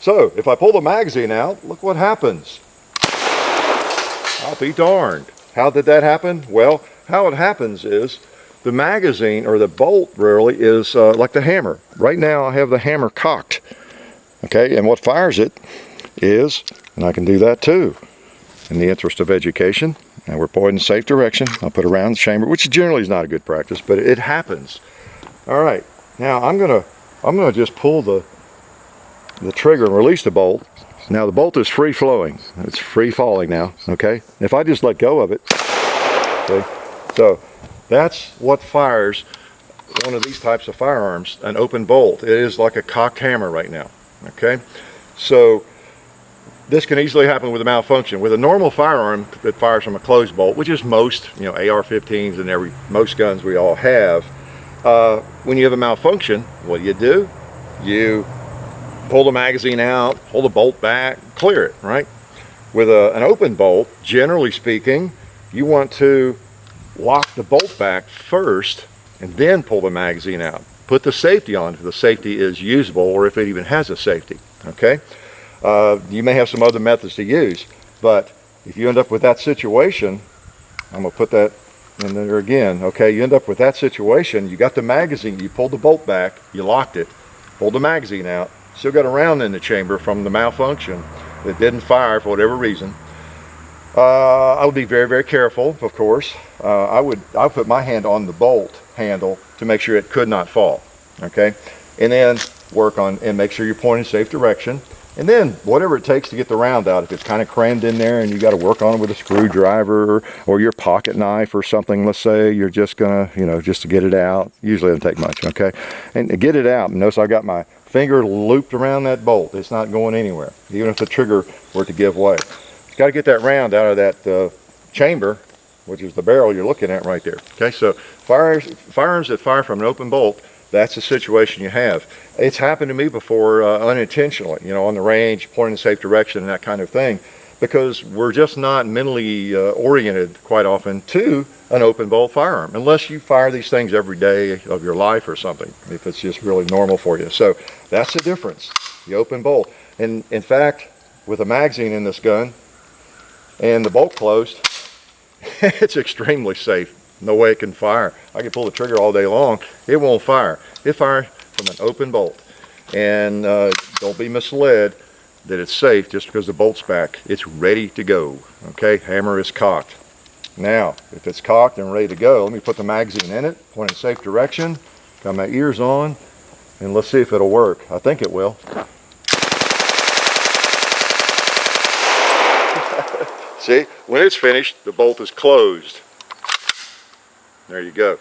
So if I pull the magazine out, look what happens. I'll be darned. How did that happen? Well, how it happens is the magazine, or the bolt really, is like the hammer. Right now I have the hammer cocked. Okay, and what fires it is, and I can do that too, in the interest of education, and we're pointing in a safe direction. I'll put it around the chamber, which generally is not a good practice, but it happens. All right, now I'm gonna just pull the trigger and release the bolt. Now the bolt is free flowing. It's free falling now, okay? If I just let go of it, okay? So that's what fires one of these types of firearms, an open bolt. It is like a cocked hammer right now, okay? So this can easily happen with a malfunction. With a normal firearm that fires from a closed bolt, which is most, AR-15s and most guns we all have, when you have a malfunction, what do? You pull the magazine out, pull the bolt back, clear it, right? With an open bolt, generally speaking, you want to lock the bolt back first and then pull the magazine out. Put the safety on if the safety is usable, or if it even has a safety, okay? You may have some other methods to use, but if you end up with that situation, I'm gonna put that in there again, okay? You end up with that situation, you got the magazine, you pulled the bolt back, you locked it, pulled the magazine out, still got a round in the chamber from the malfunction that didn't fire for whatever reason. I would be very, very careful, of course. I'll put my hand on the bolt handle to make sure it could not fall, okay? And then work on and make sure you're pointing in safe direction. And then whatever it takes to get the round out, if it's kind of crammed in there and you got to work on it with a screwdriver or your pocket knife or something, let's say you're just gonna, just to get it out. Usually it doesn't take much, okay? And to get it out, notice I got my finger looped around that bolt. It's not going anywhere, even if the trigger were to give way. You got to get that round out of that chamber, which is the barrel you're looking at right there. Okay, so firearms that fire from an open bolt, that's the situation you have. It's happened to me before unintentionally, on the range, pointing in safe direction and that kind of thing, because we're just not mentally oriented quite often to an open bolt firearm, unless you fire these things every day of your life or something, if it's just really normal for you. So that's the difference, the open bolt. And in fact, with a magazine in this gun and the bolt closed, it's extremely safe. No way it can fire. I can pull the trigger all day long. It won't fire. It fires from an open bolt. And don't be misled that it's safe just because the bolt's back. It's ready to go. Okay, hammer is cocked. Now, if it's cocked and ready to go, let me put the magazine in it, point in safe direction, got my ears on, and let's see if it'll work. I think it will. See, when it's finished, the bolt is closed. There you go.